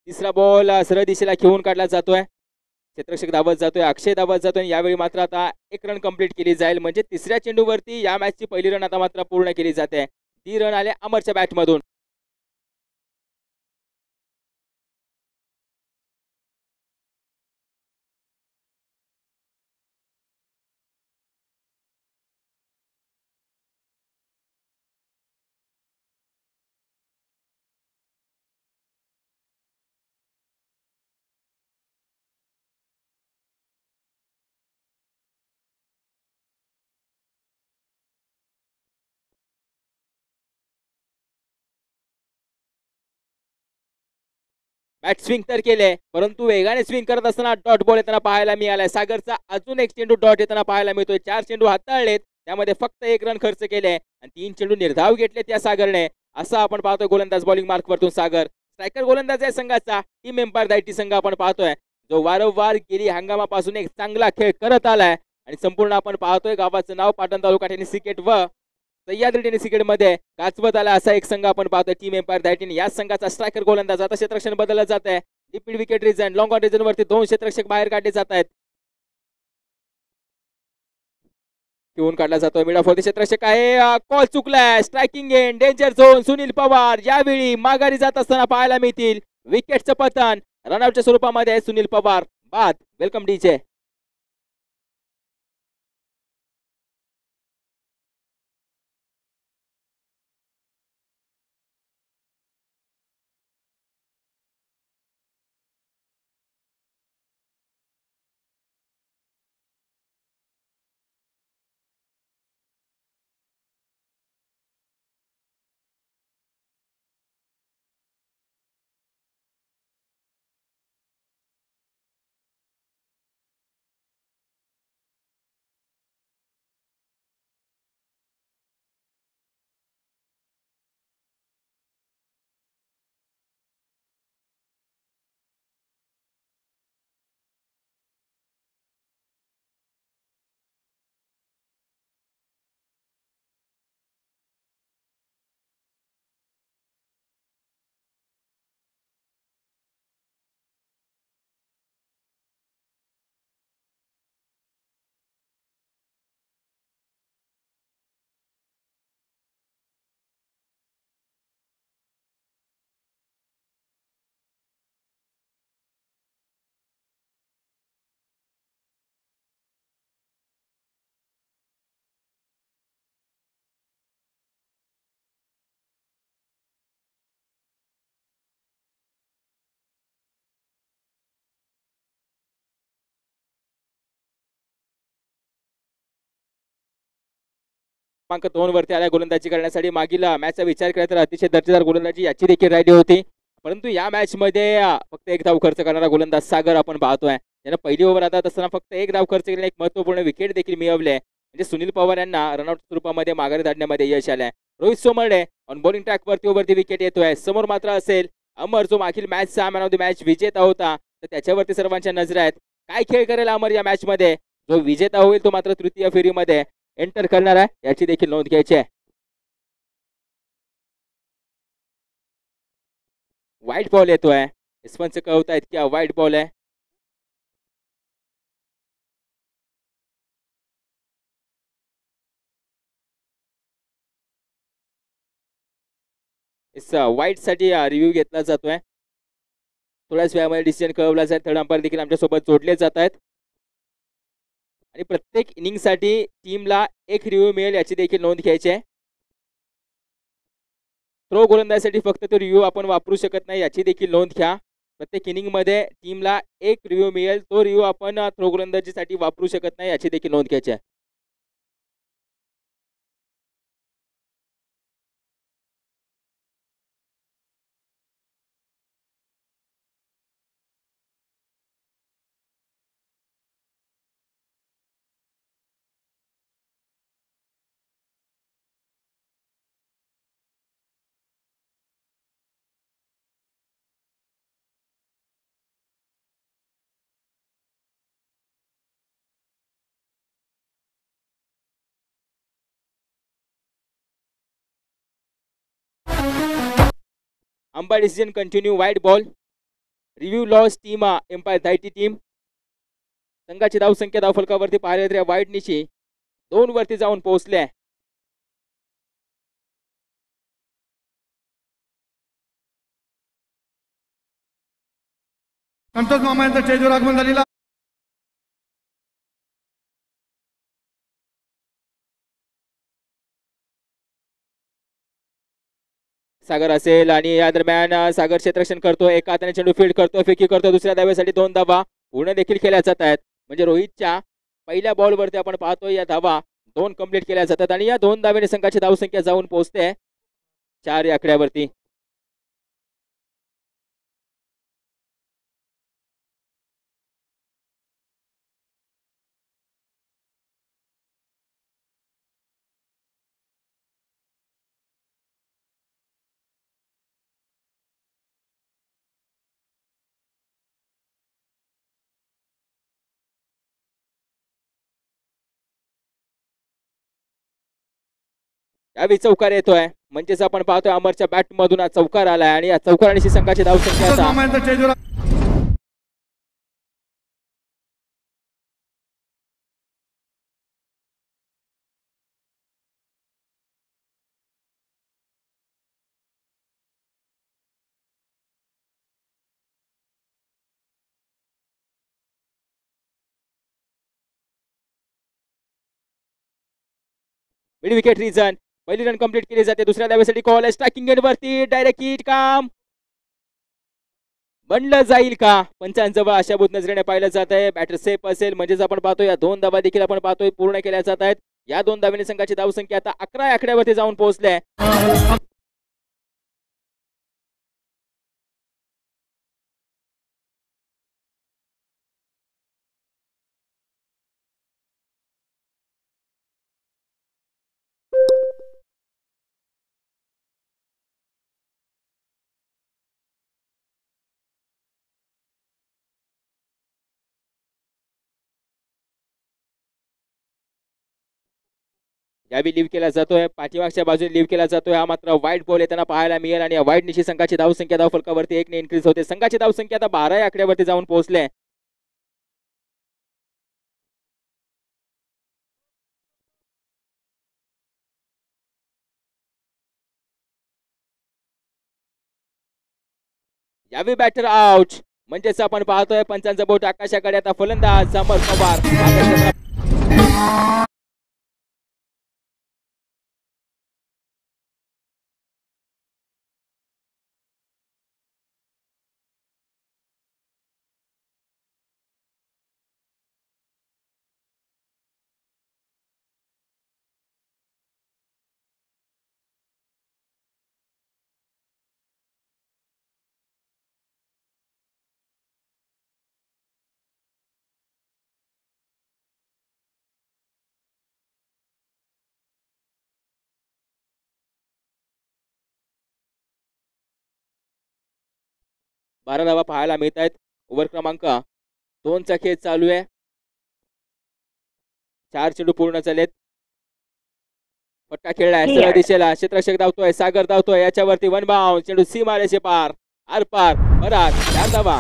तिसरा बॉल सरळ दिशेला घेऊन काढला जातोय. क्षेत्ररक्षक धावत जातोय, अक्षय धावत जातोय. यावेळी मात्र आता एक रन कंप्लीट केली जाईल म्हणजे तिसऱ्या चेंडूवरती या मॅचची पहिली रन आता मात्र पूर्ण केली जाते. ती रन आले अमरच्या बॅटमधून. बॅट स्विंग तर केले परंतु वेगाने स्विंग करत असताना डॉट बॉल येताना पाहायला मिळालाय. सागरचा अजून एक चेंडू डॉट येताना पाहायला मिळतोय. 4 चेंडू हाताळलेत, त्यामध्ये फक्त 1 रन खर्च केले आणि 3 चेंडू निर्धाव घेतले त्या सागरने. असं आपण पाहतोय गोलंदाज बॉलिंग मार्क वरतून सागर. स्ट्रायकर गोलंदाज आहे संघाचा. टीम एम्पायर दायटी संघ आपण पाहतोय जो वारंवार गेली हंगामापासून एक चांगला खेळ करत आलाय आणि संपूर्ण आपण पाहतोय गावाचं नाव पाटण तालुका टेनिस क्रिकेट व सह्याद्री टेनिस क्रिकेट मध्ये गाजवत आला असा एक संघ आपण पाहतोय टीम एम्पायर दायटीन. या संघाचा स्ट्रायकर गोलंदाज. आता क्षेत्ररक्षण बदललं जात आहे. Deep wicket reason long on reason वरती 2 क्षेत्ररक्षक बाहेर काढले जात आहेत. घेऊन काढला जातोय मिड ऑफ द क्षेत्ररक्षक आहे. कॉल चुकलाय. Striking end danger zone. Sunil Pawar यावेळी माघारी जात असताना पाहायला मिळतील. विकेटचं पतन रनआउटच्या स्वरूपामध्ये सुनील पवार बाद. Welcome DJ. क्रमांक 2 वरती आल्या गोलंदाजी करण्यासाठी. मागील मॅचचा विचार केला तर अतिशय दर्जेदार गोलंदाजी याची देखील राहिली होती. परंतु या मॅच मध्ये फक्त 1 धाव खर्च करणारा गोलंदाज सागर आपण पाहतोय. त्यानं पहिली ओव्हर आता असताना फक्त 1 धाव खर्च केलेला एक महत्त्वपूर्ण विकेट देखील मिळवले. म्हणजे सुनील पवार यांना रनआउट स्वरूपामध्ये माघारी धाडण्यामध्ये यश आलंय. रोहित सोमर्डे ऑन बॉलिंग ट्रॅक वरती विकेट येतोय. समोर मात्र असेल अमर जो मागील मॅचचा मॅन ऑफ द मॅच विजेता होता. तर त्याच्यावरती सर्वांच्या नजर आहेत. काय खेळ करेल अमर या मॅच मध्ये. जो विजेता होईल तो मात्र तृतीय फेरीमध्ये एंटर करणार आहे याची देखील नोंद घ्यायची आहे. वाईट बॉल येतोय. यशवंत कळवतायत की वाईट बॉल आहे. वाईट साठी रिव्ह्यू घेतला जातोय. थोड्याच वेळामध्ये डिसिजन कळवला जाईल. थर्ड अंपायर देखील आमच्या सोबत जोडले जात आहेत आणि प्रत्येक इनिंग साठी टीमला एक रिव्ह्यू मिळेल याची देखील नोंद घ्यायची आहे. थ्रो गोलंदाजीसाठी फक्त तो रिव्ह्यू आपण वापरू शकत नाही याची देखील नोंद घ्या. प्रत्येक इनिंग मध्ये टीमला एक रिव्ह्यू मिळेल. तो रिव्ह्यू आपण थ्रो गोलंदाजीसाठी वापरू शकत नाही याची देखील नोंद घ्यायची आहे. Umpire decision continue. Wide ball. Review loss team empire धायटी टीम. संघाची धावसंख्या धावफलकावरती पाहिल्या तर वाईट निशी 2 वरती जाऊन पोहोचल्या. संतोष मामा यांचं स्टेजवर आगमन झालेलं. सागर असेल आणि या दरम्यान सागर क्षेत्ररक्षण करतो, एका हाताने चेंडू फील्ड करतो, फेकी करतो, दुसऱ्या धावेसाठी 2 धावा पूर्ण देखील केल्या जात आहेत. म्हणजे रोहितच्या पहिल्या बॉलवरती आपण पाहतोय या धावा 2 कंप्लीट केल्या जातात आणि या 2 धावेने संघाची धावसंख्या जाऊन पोहोचते 4 या आकड्यावरती. यावेळी चौकार येतोय, म्हणजेच आपण पाहतोय अमरच्या बॅट मधून चौकार आलाय आणि या चौकाराने संघाची धावसंख्या संतोष मामा यांचं स्टेजवर. Mid wicket reason. पहिली रन कंप्लीट केली जाते, दुसऱ्या धावेसाठी कॉल आहे स्ट्रायकिंग एंड वरती डायरेक्ट हिट. काम बनलं जाईल का? पंचांजवळ आशाभूत नजरेने पाहिलं जात आहे. बॅटर सेफ असेल म्हणजेच आपण पाहतोय या 2 धावा देखील आपण पाहतोय पूर्ण केल्या जात आहेत. या 2 धावेने संघाची धावसंख्या आता 11 या आकड्यावरती जाऊन पोहोचल्या. यावेळी लिव्ह केला जातोय, पाठीमागच्या बाजूने लिव्ह केला जातोय. हा मात्र वाईट बॉल येताना पाहायला मिळेल आणि या वाईट निशी संघाची धावसंख्या धावफलकावरती 1 ने इन्क्रीज होते. संघाची धावसंख्या आता 12 या आकड्यावरती जाऊन पोहोचले. यावेळी बॅटर आउट, म्हणजेच आपण पाहतोय पंचांचा बोट आकाशाकडे. आता फलंदाज समर पवार. बारा धावा पाहायला मिळत आहेत. ओव्हर क्रमांक 2 चा खेळ चालू आहे. 4 चेंडू पूर्ण झालेत. फटका खेळलाय सरळ दिशेला, क्षेत्ररक्षक धावतोय, सागर धावतोय, याच्यावरती वन बाउंड चेंडू सी मारेचे पार आरपार. बराच 4 धावा.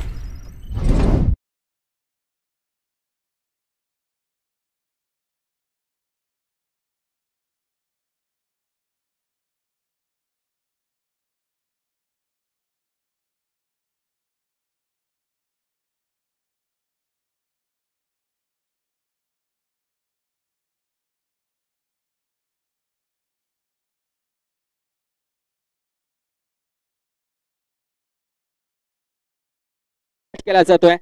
केला जातोय.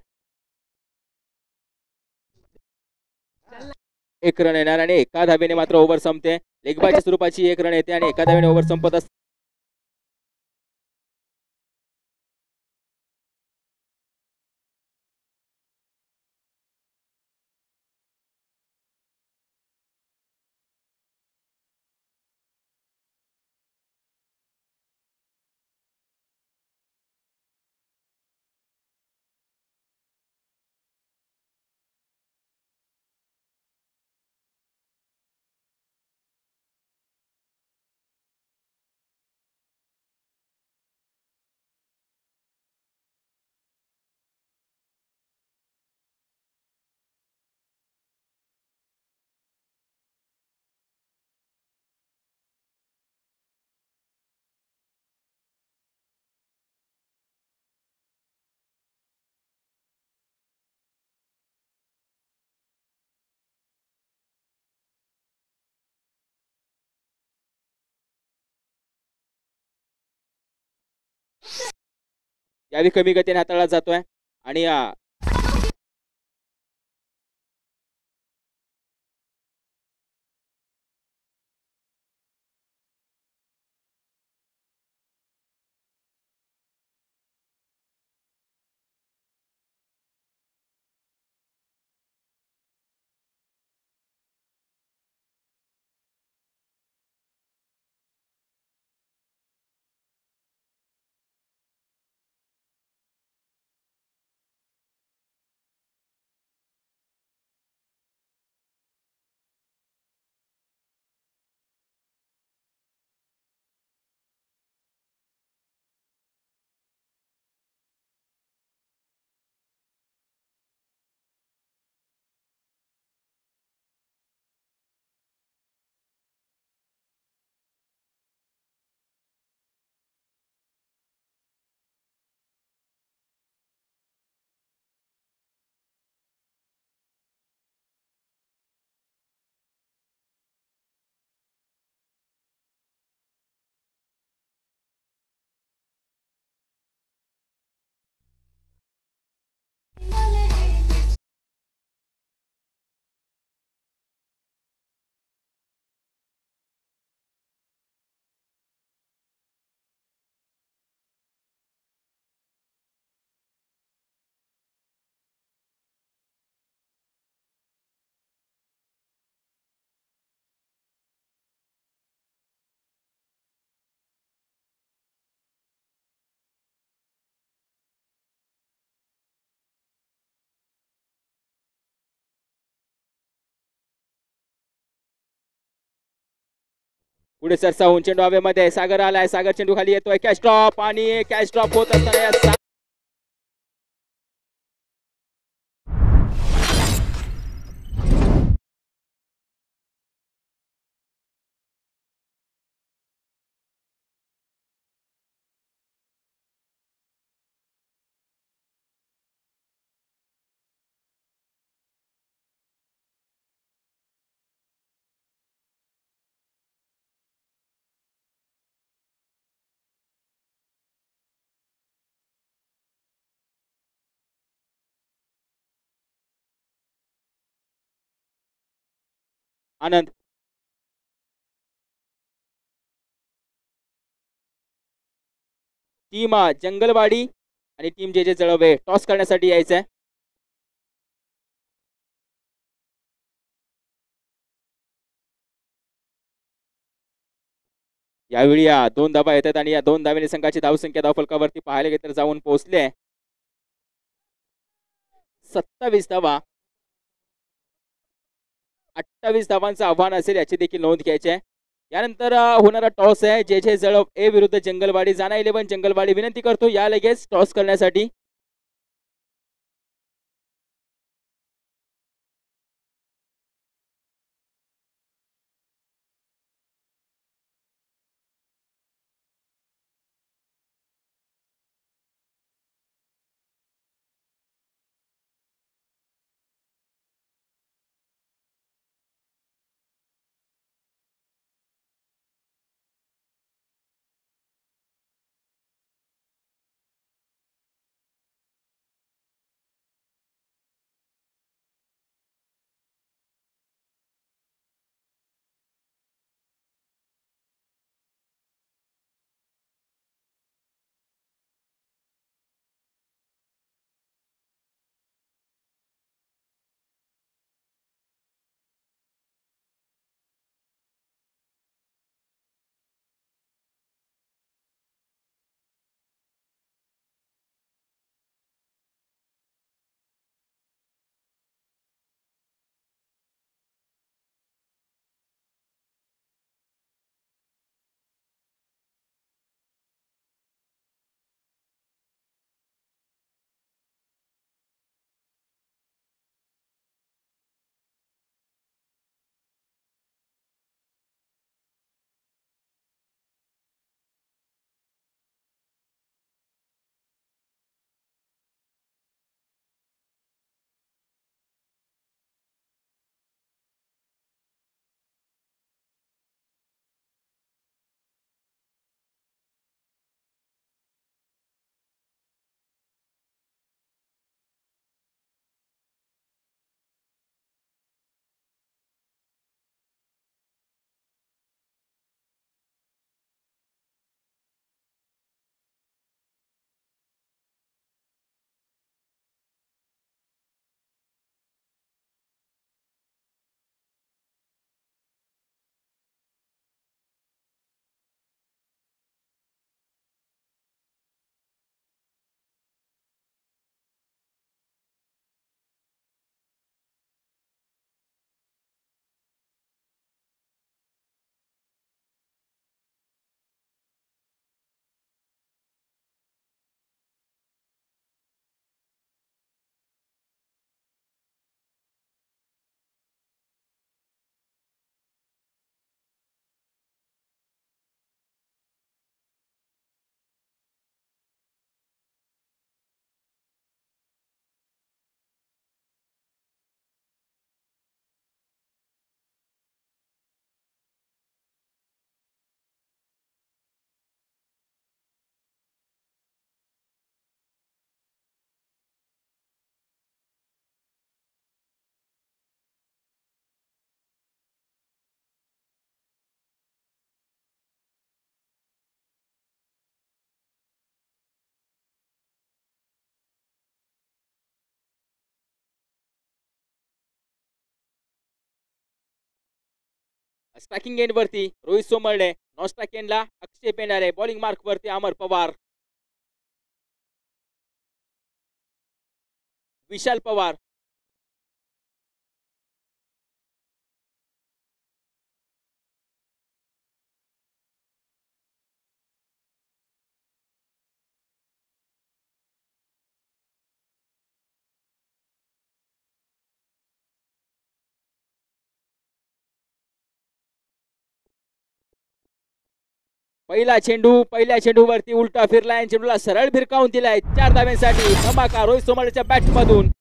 1 रन येणार आणि एका धावेने मात्र ओव्हर संपते. लेगबाच्या स्वरूपाची 1 रन येते आणि एका धावेने ओव्हर संपत असते. यावेळी कमी गतीने हाताळला जातोय आणि पुढे सरसा होऊन चेंडू हवेमध्ये सागर आलाय. सागर चेंडू खाली येतोय. कॅच ड्रॉप आणि कॅच ड्रॉप होत असताना या आनंद टीम जंगलवाडी आणि टीम जे जळवे टॉस करण्यासाठी यायचंय. यावेळी या 2 धावा येतात आणि या 2 धावेने संघाची धावसंख्या धावफलकावरती पाहायला गेलं तर जाऊन पोहोचले 27 धावा. 28 धावांचं आव्हान असेल याची देखील नोंद घ्यायची आहे. यानंतर होणारा टॉस आहे जे जळव ए विरुद्ध जंगलवाडी. जाना 11 जंगलवाडी विनंती करतो या लगेच टॉस करण्यासाठी. स्ट्रायकिंग एंड वरती रोहित सोमर्डे, नॉन स्ट्राइक एंडला अक्षय पेंढारे, बॉलिंग मार्क वरती अमर पवार, विशाल पवार, पहिल्या चेंडूवरती उलटा फिरला आणि चेंडूला सरळ भिरकावून दिलाय 4 धाव्यांसाठी धमाका रोहित सोमर्डेच्या बॅट मधून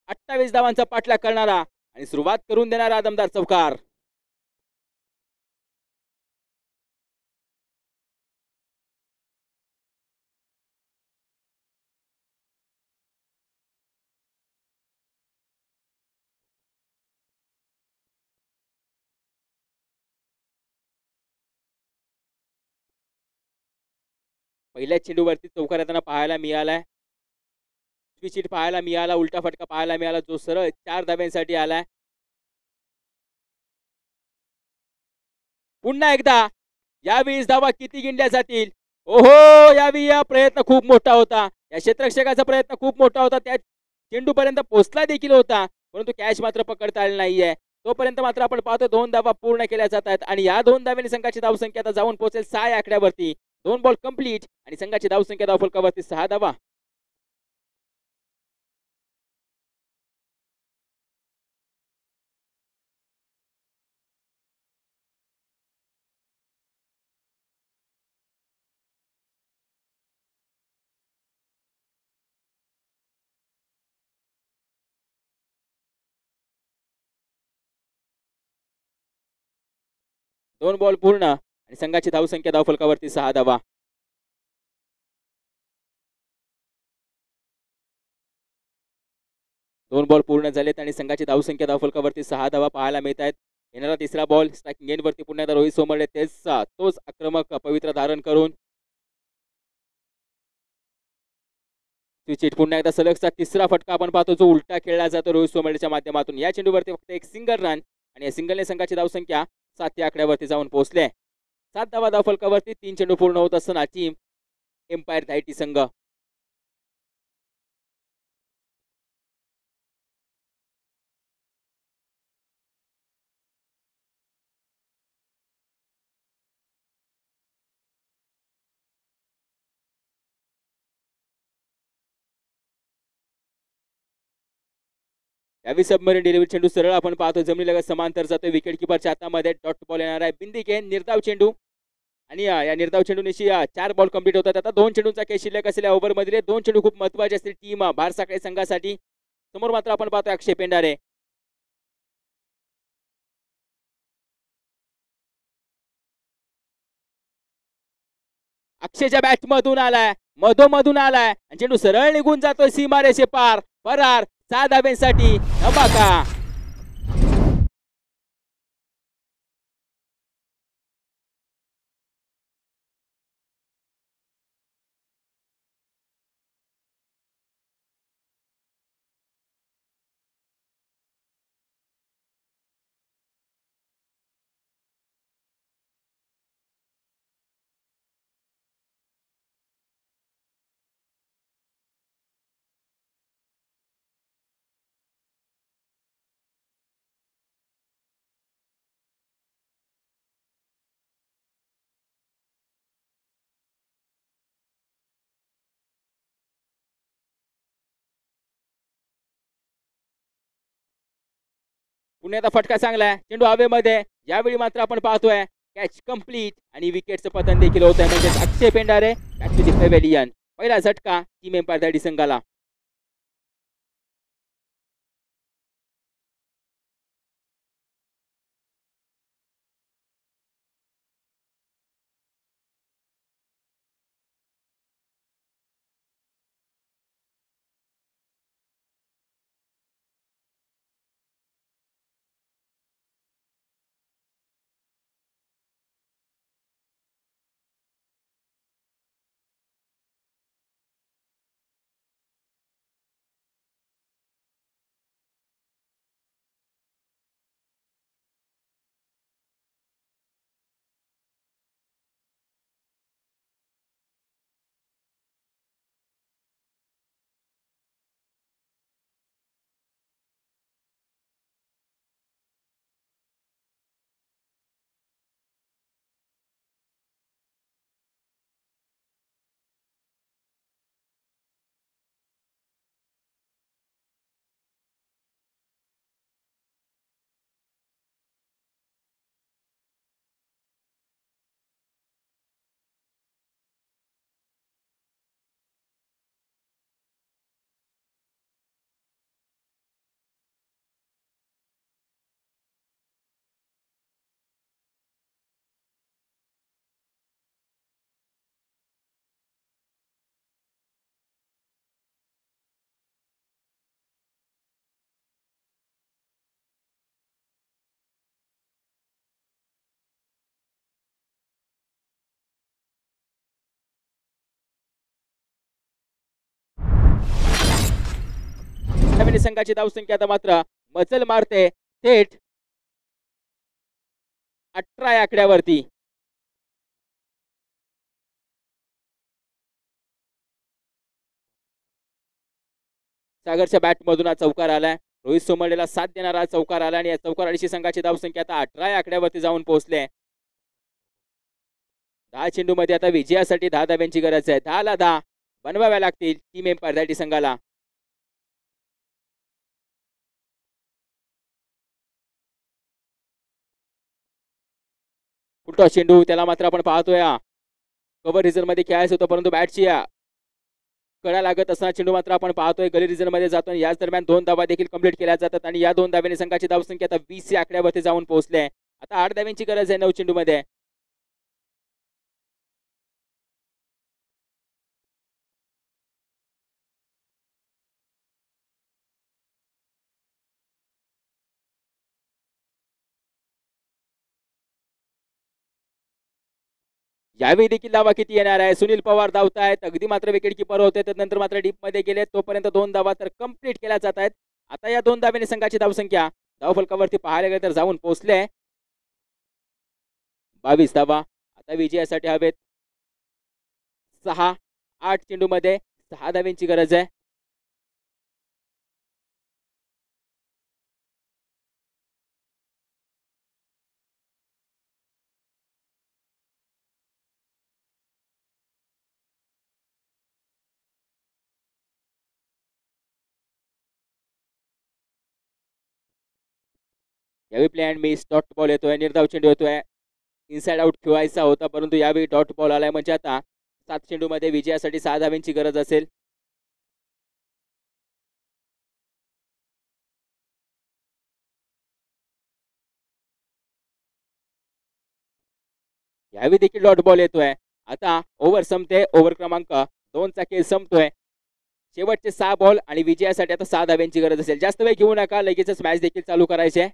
28 धावांचा पाठलाग करणारा आणि सुरुवात करून देणारा दमदार चौकार. पहिल्या चेंडूवरती चौकार येताना पाहायला मिळालाय, स्विच पाहायला मिळाला, उलटा फटका पाहायला मिळाला जो सरळ 4 धाव्यांसाठी आलाय. पुन्हा एकदा यावेळी धावा किती गिणल्या जातील? ओहो, यावेळी या प्रयत्न खूप मोठा होता, या क्षेत्ररक्षकाचा प्रयत्न खूप मोठा होता, त्या चेंडू पर्यंत पोहोचला देखील होता, परंतु कॅच मात्र पकडता आली नाहीये. तोपर्यंत मात्र आपण पाहतो 2 धावा पूर्ण केल्या जात आहेत आणि या 2 धाव्यांनी संघाची धावसंख्या आता जाऊन पोहोचेल 6 या आकड्यावरती. 2 बॉल कंप्लीट आणि संघाची धावसंख्या धावफलकावरती 6 धावा. दोन बॉल पूर्ण आणि संघाची धावसंख्या धावफलकावरती 6 धावा. दोन बॉल पूर्ण झालेत आणि संघाची धावसंख्या धावफलकावरती 6 धावा पाहायला मिळत आहेत. येणारा तिसरा बॉल स्ट्रायकिंग एंड वरती पुन्हा एकदा रोहित सोमर्डे तोच आक्रमक पवित्र धारण करून स्विच पुन्हा एकदा सलगचा तिसरा फटका आपण पाहतो जो उलटा खेळला जातो रोहित सोमर्डेच्या माध्यमातून. या चेंडूवरती फक्त एक सिंगल रन आणि या सिंगलने संघाची धावसंख्या 7 या आकड्यावरती जाऊन पोहोचले. 7 धावा धावफलकावरती 3 चेंडू पूर्ण होत असताना टीम एम्पायर धायटी संघ यावी सबमरीन डिलिव्हरी चेंडू सरळ आपण पाहतो जमिनीलगत समांतर जातोय, विकेट किपरच्या हातामध्ये डॉट बॉल येणार आहे. बिंदी निर्धाव चेंडू आणि या निर्धाव चेंडूनिशी 4 बॉल कंप्लीट होतात. आता 2 चेंडूंचा खेळ शिल्लक असलेल्या ओव्हर मधले 2 चेंडू खूप महत्त्वाचे असतील टीम भारसाकडे संघासाठी. समोर मात्र आपण पाहतो अक्षय पेंढारे, अक्षयच्या बॅट मधून आलाय, मधोमधून आलाय आणि चेंडू सरळ निघून जातोय सीमारेषे पार. फरार 6 धाब्यांसाठी धमाका. पुण्याचा फटका चांगला आहे, चेंडू हवेमध्ये. यावेळी मात्र आपण पाहतोय कॅच कंप्लीट आणि विकेटचं पतन देखील होत आहे, म्हणजे अक्षय पेंढारे बॅक टू द पेव्हिलियन. पहिला झटका टीम एम्पायर धायटी संघाला. धावेने संघाची धावसंख्या आता मात्र मजल मारते थेट 18 या आकड्यावरती. सागरच्या बॅट मधून हा चौकार आलाय. रोहित सोमर्डेला साथ देणारा चौकार आला आणि या चौकार आडीशी संघाची धावसंख्या आता 18 या आकड्यावरती जाऊन पोहोचले. 10 चेंडू मध्ये आता विजयासाठी 10 धाव्यांची गरज आहे. 10 ला 10 बनवाव्या लागतील टीम एम्पायर संघाला. फुलटॉस चेंडू त्याला मात्र आपण पाहतोय कव्हर रिझन मध्ये खेळायचं होतं परंतु बॅटची कडा लागत असताना चेंडू मात्र आपण पाहतोय गली रिझन मध्ये जातो. याच दरम्यान 2 धावा देखील कंप्लीट केल्या जातात आणि या 2 धाव्याने संघाची धावसंख्या आता 20 या आकड्यावरती जाऊन पोहोचले. आता 8 धाव्यांची गरज आहे 9 चेंडू मध्ये. यावेळी देखील धावा किती येणार आहे. सुनील पवार धावतायत. अगदी मात्र विकेट किपर होते नंतर मात्र डीप मध्ये गेले. तोपर्यंत 2 धावा तर कंप्लीट केल्या जात आहेत. आता या 2 धाव्याने संघाची धावसंख्या धावफलकावरती पाहायला गेले तर जाऊन पोहोचले 22 धावा. आता विजयासाठी हवेत 6. 8 चेंडू मध्ये 6 धाव्यांची गरज आहे. यावेळी प्लॅन मिस डॉट बॉल येतोय. निर्धाव चेंडू येतोय. इनसाइड आउट खेळायचा होता परंतु यावेळी डॉट बॉल आलाय म्हणजे आता 7 चेंडू मध्ये विजयासाठी 6 धाव्यांची गरज असेल. यावेळी देखील डॉट बॉल येतोय. आता ओव्हर संपते. ओव्हर क्रमांक 2 चा खेळ संपतोय. शेवटचे 6 बॉल आणि विजयासाठी आता 6 धाव्यांची गरज असेल. जास्त वेळ घेऊ नका. लगेचच मॅच देखील चालू करायचे.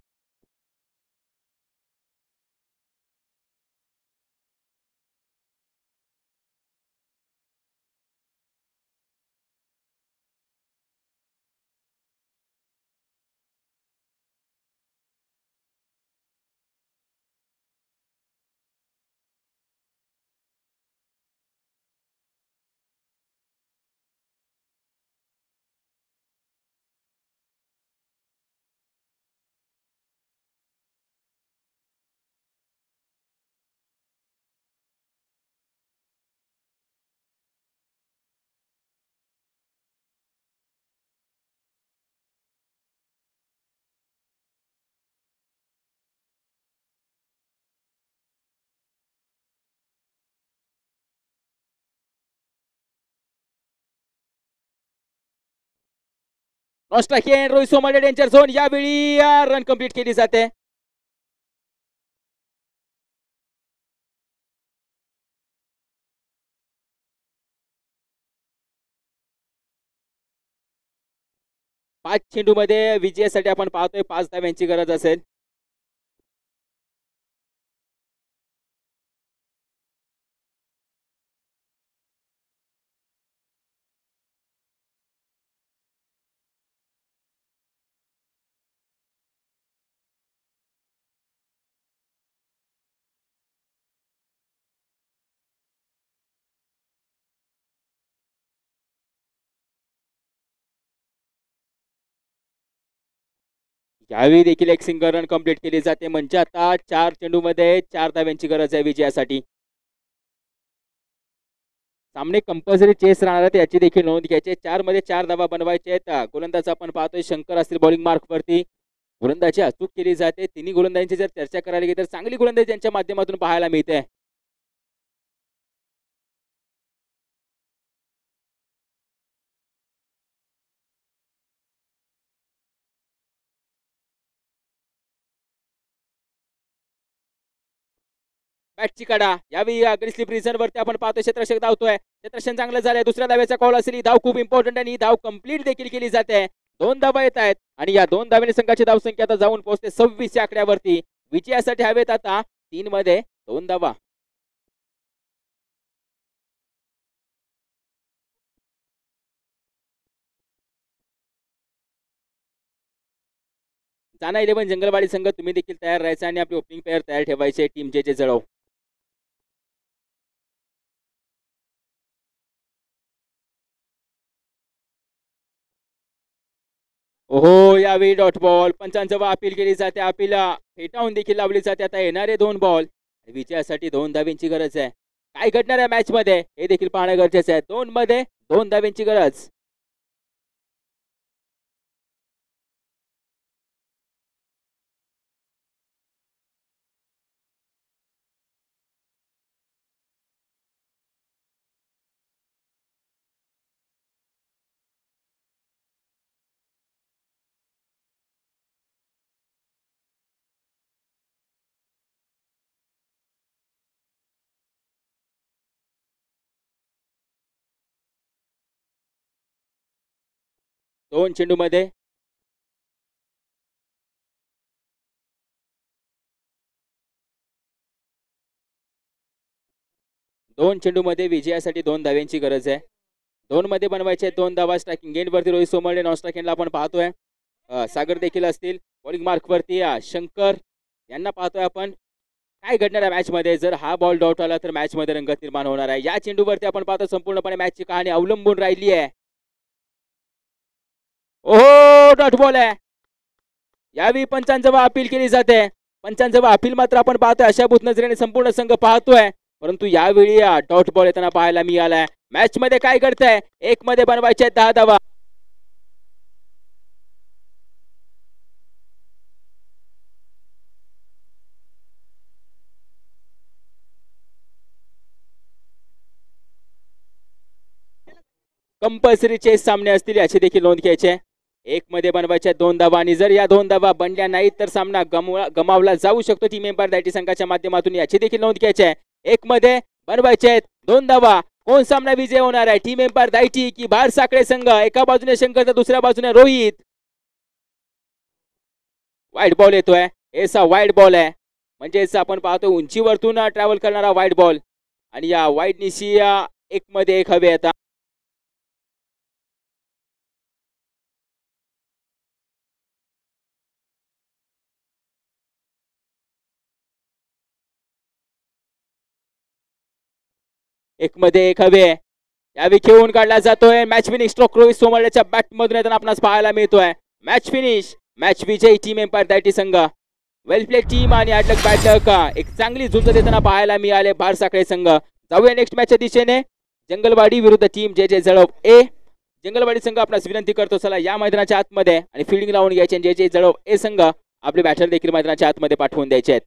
Rohit Somade danger zone. यावेळी रन कंप्लीट केली जाते. पाच चेंडू मध्ये विजयासाठी आपण पाहतोय 5 धाव्यांची गरज असेल. यावेळी देखील एक सिंगल रन कंप्लीट केली जाते म्हणजे आता 4 चेंडू मध्ये 4 धाव्यांची गरज आहे विजयासाठी. सामने कंपल्सरी चेस राहणार आहेत याची देखील नोंद घ्यायची. 4 मध्ये 4 धावा बनवायचे आहेत. गोलंदाज आपण पाहतोय शंकर असतील बॉलिंग मार्क वरती. गोलंदाजी अचूक केली जाते. तिन्ही गोलंदाजांची जर चर्चा करायला गेली तर चांगली गोलंदाजी त्यांच्या माध्यमातून पाहायला मिळते. बॅटची कडा यावेळी अग्रेसिव्ह रिझन वरती आपण पाहतोय क्षेत्ररक्षक धावतोय. क्षेत्ररक्षण चांगलं झालंय. दुसऱ्या धाव्याचा कॉल असेल. ही धाव खूप इम्पॉर्टंट आणि ही धाव कंप्लीट देखील केली जाते. 2 धावा येत आहेत आणि या 2 धाव्याने संघाची धावसंख्या आता जाऊन पोहोचते 26 या आकड्यावरती. विजयासाठी हवेत आता 3 मध्ये 2 धावा. चाना 11 जंगलवाडी संघ तुम्ही देखील तयार राहायचं आणि आपली ओपनिंग प्लेअर तयार ठेवायचे टीम जे जळव. ओहो, यावेळी डॉट बॉल. पंचांजवळ अपील केली जाते. अपील फेटाळून देखील लावली जाते. आता येणारे 2 बॉल विजयासाठी 2 धाव्यांची गरज आहे. काय घडणार आहे मॅच मध्ये हे देखील पाहणं गरजेचं आहे. 2 मध्ये 2 धाव्यांची गरज. दोन चेंडू मध्ये विजयासाठी 2 धाव्यांची गरज आहे. 2 मध्ये बनवायचे 2 धावा. स्ट्रायकिंग एंड वरती रोहित सोमर्डे, नॉन स्ट्रायकिंगला आपण पाहतोय सागर देखील असतील. बॉलिंग मार्क वरती शंकर यांना पाहतोय आपण. काय घडणार आहे मॅच मध्ये जर हा बॉल डॉट आला तर मॅच मध्ये रंगत निर्माण होणार आहे. या चेंडूवरती आपण पाहतो संपूर्णपणे मॅचची कहाणी अवलंबून राहिली आहे. ओहो, डॉट बॉल आहे. यावेळी पंचांजवळ अपील केली जाते. पंचांजवळ अपील मात्र आपण पाहतोय अशाभूत नजरेने संपूर्ण संघ पाहतोय. परंतु यावेळी डॉट बॉल येताना पाहायला मिळालाय. मॅच मध्ये काय घडतंय? 1 मध्ये बनवायचे 10 धावा. कंपल्सरी चेस सामने असतील याची देखील नोंद घ्यायची. 1 मध्ये बनवायच्या 2 धावा आणि जर या 2 धावा बनल्या नाहीत तर सामना गमावला जाऊ शकतो टीम एम्पायर दायटी संघाच्या माध्यमातून. याची देखील नोंद घ्यायची आहे. 1 मध्ये बनवायचे 2 धावा. कोण सामना विजय होणार आहे? टीम एम्पायर दायटी की बार साखळे संघ? एका बाजूने शंकर तर दुसऱ्या बाजूने रोहित. वाईट बॉल येतोय. एसा वाईट बॉल आहे म्हणजेच आपण पाहतो उंचीवरतून ट्रॅव्हल करणारा वाईट बॉल आणि या वाईट निशी 1 मध्ये 1 हवे आता. एक मध्ये 1 हवे. यावेळी खेळून काढला जातोय. मॅच फिनिश स्ट्रोक रोहित सोमर्डेच्या बॅट मधून येताना आपणास पाहायला मिळतोय. Match finish. मॅच विजयी टीम एम्पायर दायटी संघ. वेल प्ले टीम आणि अटक बॅटक एक चांगली झुंज देताना पाहायला मिळाले बार साखळे संघ. जाऊया नेक्स्ट मॅचच्या दिशेने. जंगलवाडी विरुद्ध टीम जे जळव ए. जंगलवाडी संघ आपणास विनंती करतो चला या मैदानाच्या आतमध्ये आणि फिल्डिंग लावून घ्यायचे. जे जळव ए संघ आपले बॅटर देखील मैदानाच्या आतमध्ये पाठवून द्यायचे आहेत.